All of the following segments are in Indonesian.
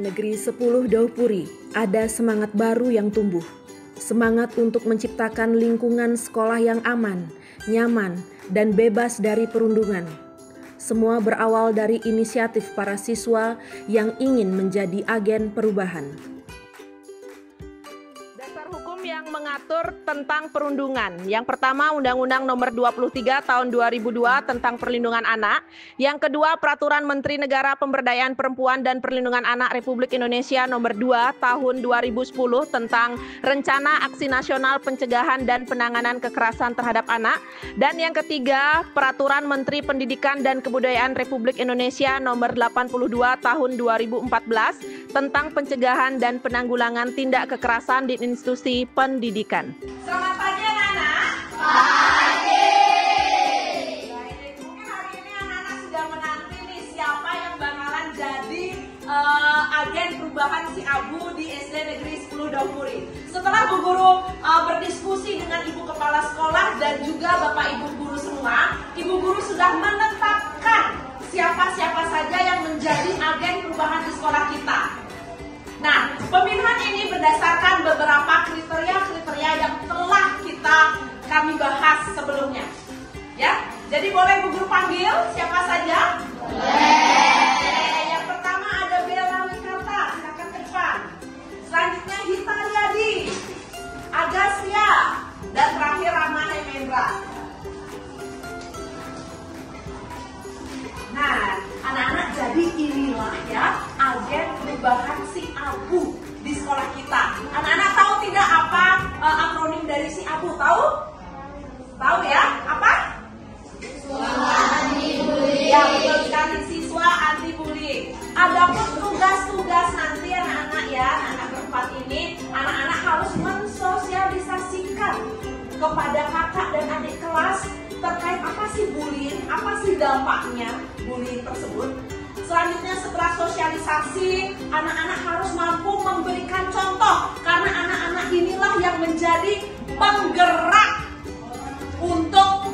Negeri 10 Daupuri ada semangat baru yang tumbuh. Semangat untuk menciptakan lingkungan sekolah yang aman, nyaman, dan bebas dari perundungan. Semua berawal dari inisiatif para siswa yang ingin menjadi agen perubahan. Dasar hukum yang mengatur tentang perundungan. Yang pertama, Undang-Undang Nomor 23 Tahun 2002 tentang Perlindungan Anak. Yang kedua, Peraturan Menteri Negara Pemberdayaan Perempuan dan Perlindungan Anak Republik Indonesia Nomor 2 Tahun 2010 tentang Rencana Aksi Nasional Pencegahan dan Penanganan Kekerasan Terhadap Anak. Dan yang ketiga, Peraturan Menteri Pendidikan dan Kebudayaan Republik Indonesia Nomor 82 Tahun 2014 tentang Pencegahan dan Penanggulangan Tindak Kekerasan di Institusi Pendidikan. Selamat pagi anak-anak. Pagi. Baik, mungkin hari ini anak-anak sudah menanti nih siapa yang bakalan jadi agen perubahan si Abu di SD Negeri 10 Daupuri. Setelah Bu Guru berdiskusi dengan Ibu Kepala Sekolah dan juga Bapak Ibu Guru semua, Ibu Guru sudah menetapkan siapa-siapa saja yang menjadi agen perubahan di sekolah kita. Nah, pemilihan ini berdasarkan beberapa kriteria yang telah kami bahas sebelumnya. Ya, jadi boleh Bu Guru panggil siapa saja? Boleh. Yang pertama ada Bella Wikarta, silakan ke depan. Selanjutnya Hita Riyadi, Agasya, dan terakhir Rama Hemendra. Nah, anak-anak, jadi inilah ya agen perubahan si Abu di sekolah kita. Anak-anak tahu tidak apa akronim dari si Abu? Tahu? Tahu ya? Apa? Siswa anti bullying. Ya, betul sekali, siswa anti bullying. Adapun tugas-tugas nanti anak-anak ya, anak-anak berempat ini, anak-anak harus mensosialisasikan kepada kakak dan adik kelas terkait apa sih bullying, apa sih dampaknya bullying tersebut. Selanjutnya setelah sosialisasi, anak-anak harus mampu memberikan contoh karena anak-anak inilah yang menjadi penggerak untuk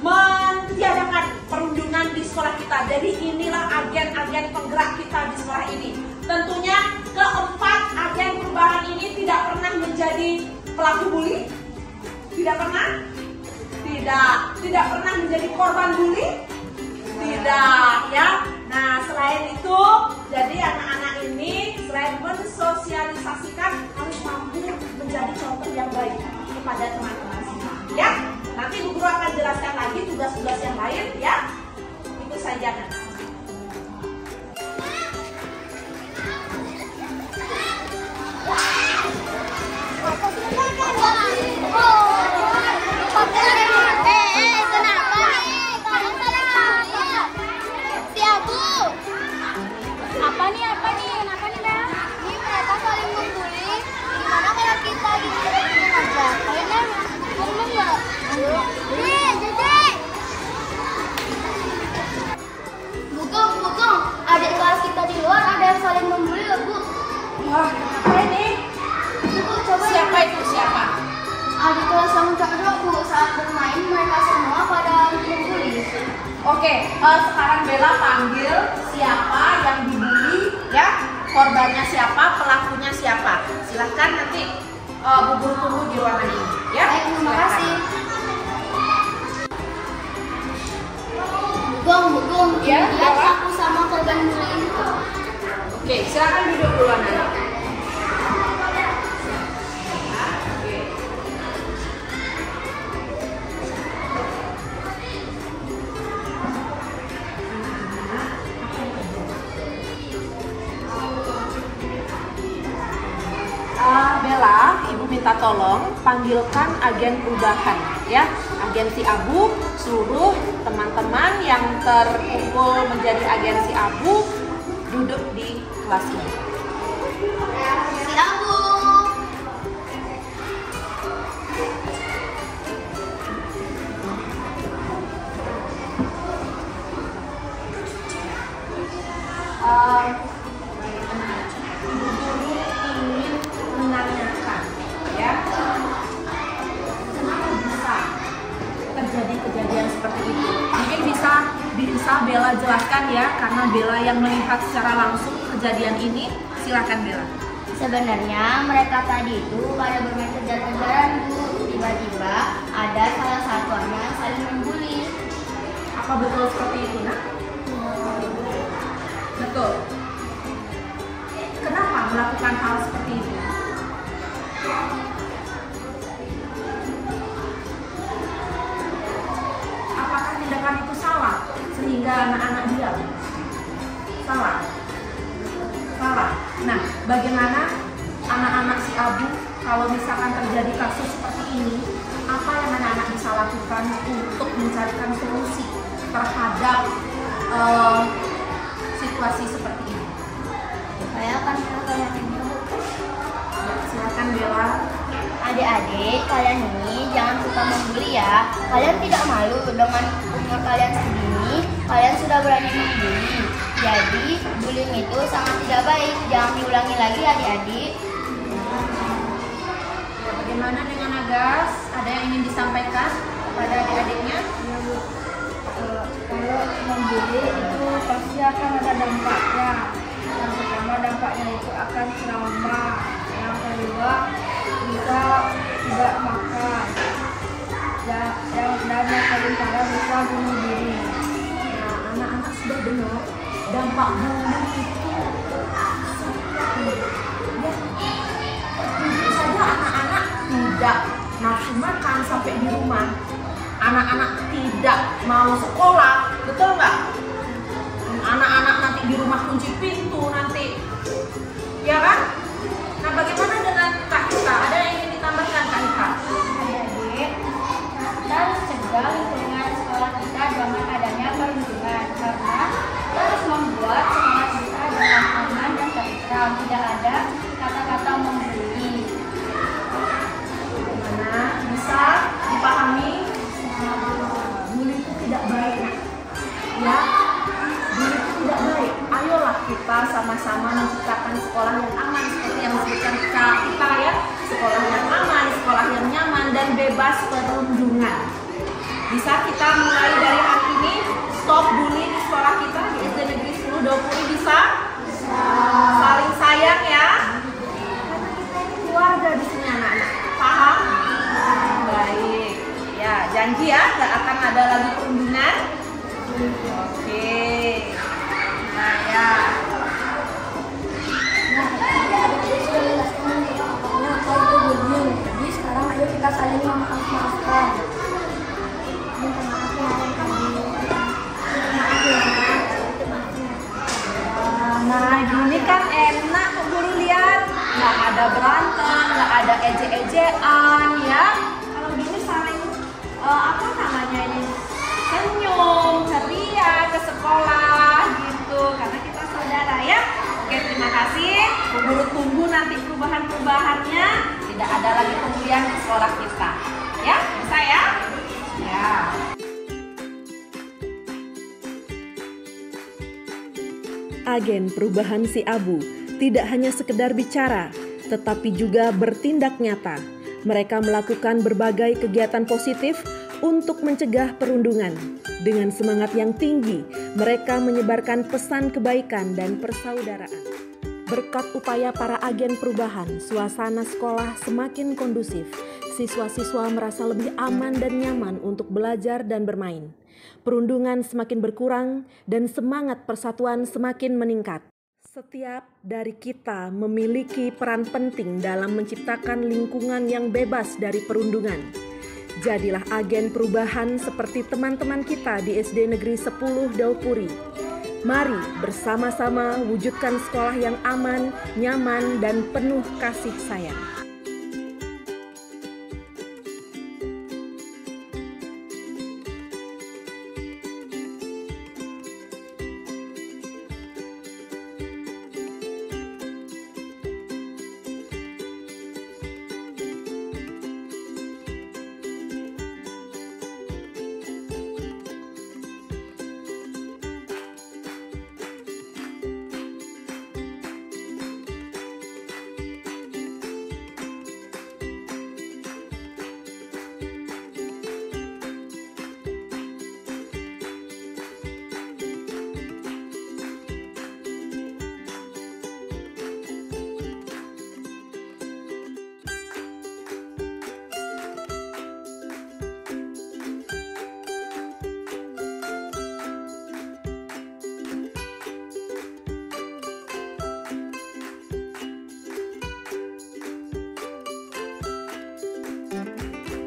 mentiadakan perundungan di sekolah kita. Jadi inilah agen-agen penggerak kita di sekolah ini. Tentunya keempat agen perubahan ini tidak pernah menjadi pelaku bully. Tidak pernah? Tidak pernah menjadi korban bully? Tidak, ya. Nah, selain itu, jadi anak-anak ini selain mensosialisasikan harus mampu menjadi contoh yang baik kepada teman-teman semua, ya. Nanti Bu Guru akan jelaskan lagi tugas-tugas yang lain, ya. Itu saja kan. Adik kelas kita di luar ada yang saling membuli loh, Bu. Wah, kenapa ini? Bu, coba Siapa itu? Siapa? adik kelas yang cocok, Bu. Saat bermain mereka semua pada membuli. Oke, sekarang Bella panggil siapa yang dibully, ya. Korbannya siapa, pelakunya siapa. Silahkan nanti Bu Guru tunggu di ruangan ini, ya. Baik, terima Silakan. kasih. Bugong, Ya, lihat Bella. aku sama korban bullying itu. Oke, silakan duduk dulu anak. Bella, Ibu minta tolong panggilkan agen perubahan, ya. Agen si Abu, seluruh teman-teman yang terkumpul menjadi agen si Abu duduk di kelas ini. Si Abu. Ibu Guru ingin menanyakan, ya, kenapa bisa terjadi kejadian seperti itu? Mungkin bisa Bella jelaskan ya, karena Bella yang melihat secara langsung kejadian ini? Silakan Bella. Sebenarnya mereka tadi itu pada bermain kejar-kejaran, Bu. Tiba-tiba ada salah satu anak yang saling membuli. Apa betul seperti itu, Nak? Betul. Kenapa melakukan hal seperti itu? Apakah tindakan itu salah sehingga anak-anak diam? Salah. Salah. Nah, bagaimana anak-anak si Abu kalau misalkan terjadi kasus seperti ini, apa yang anak-anak bisa lakukan untuk mencarikan solusi terhadap situasi seperti ini? Saya akan melakukannya. Ya, silakan Bella. Adik-adik, kalian ini jangan suka membuli ya. Kalian tidak malu dengan umur kalian segini, kalian sudah berani membuli. Jadi, bullying itu sangat tidak baik. Jangan diulangi lagi adik-adik. Ya, bagaimana dengan Agas? Ada yang ingin disampaikan kepada adik-adiknya? Kalau membuli itu pasti akan ada dampaknya. Yang pertama dampaknya itu akan trauma. Yang kedua bisa tidak makan. Dan yang paling parah bisa bunuh diri. Nah, anak-anak sudah dengar dampak bullying itu ya, tentu saja anak-anak tidak nafsu makan sampai di rumah. Anak-anak tidak mau sekolah, betul nggak? Anak-anak nanti di rumah kunci pintu nanti, ya kan? Nah, bagaimana dengan Kak Ika? Ada yang ingin ditambahkan, Kak Ika? Adik-adik, kita harus cegah lingkungan sekolah kita dengan adanya perlindungan karena kita harus membuat sekolah kita dengan aman dan tentram, tidak ada kata-kata membuli. Bagaimana bisa dipahami? Bullying itu tidak baik, Nak. Ya, bullying itu tidak baik. Ayolah kita sama-sama menciptakan sekolah yang aman seperti yang disebutkan Kak Ika ya. Sekolah yang aman, sekolah yang nyaman dan bebas perundungan. Bisa kita mulai dari hari ini stop bullying di sekolah kita di SD Negeri 10 Daupuri, bisa? Saling sayang ya. Karena kita ini keluarga di sini anak-anak. Paham? Baik. Ya, janji ya nggak akan ada lagi perundungan. Oke. Nah ya. Adik-adik sudah menjelaskan dampaknya apa itu bullying. Jadi sekarang ayo kita saling memaafkan. Minta maaf ya yang tadi. Maaf ya. Nah gini kan enak guru lihat, nggak ada berantem, nggak ada ejek-ejekan ya. Kalau gini saling apa namanya ini, senyum, ceria ke sekolah gitu, karena kita saudara ya. Oke, terima kasih. Bu Guru tunggu nanti perubahan-perubahannya. Tidak ada lagi pembulian di sekolah kita, ya bisa ya? Ya. Agen perubahan si Abu tidak hanya sekedar bicara, tetapi juga bertindak nyata. Mereka melakukan berbagai kegiatan positif untuk mencegah perundungan. Dengan semangat yang tinggi, mereka menyebarkan pesan kebaikan dan persaudaraan. Berkat upaya para agen perubahan, suasana sekolah semakin kondusif. Siswa-siswa merasa lebih aman dan nyaman untuk belajar dan bermain. Perundungan semakin berkurang dan semangat persatuan semakin meningkat. Setiap dari kita memiliki peran penting dalam menciptakan lingkungan yang bebas dari perundungan. Jadilah agen perubahan seperti teman-teman kita di SD Negeri 10 Daupuri. Mari bersama-sama wujudkan sekolah yang aman, nyaman, dan penuh kasih sayang.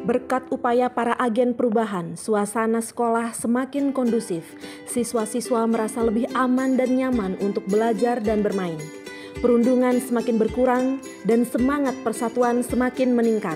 Berkat upaya para agen perubahan, suasana sekolah semakin kondusif. Siswa-siswa merasa lebih aman dan nyaman untuk belajar dan bermain. Perundungan semakin berkurang dan semangat persatuan semakin meningkat.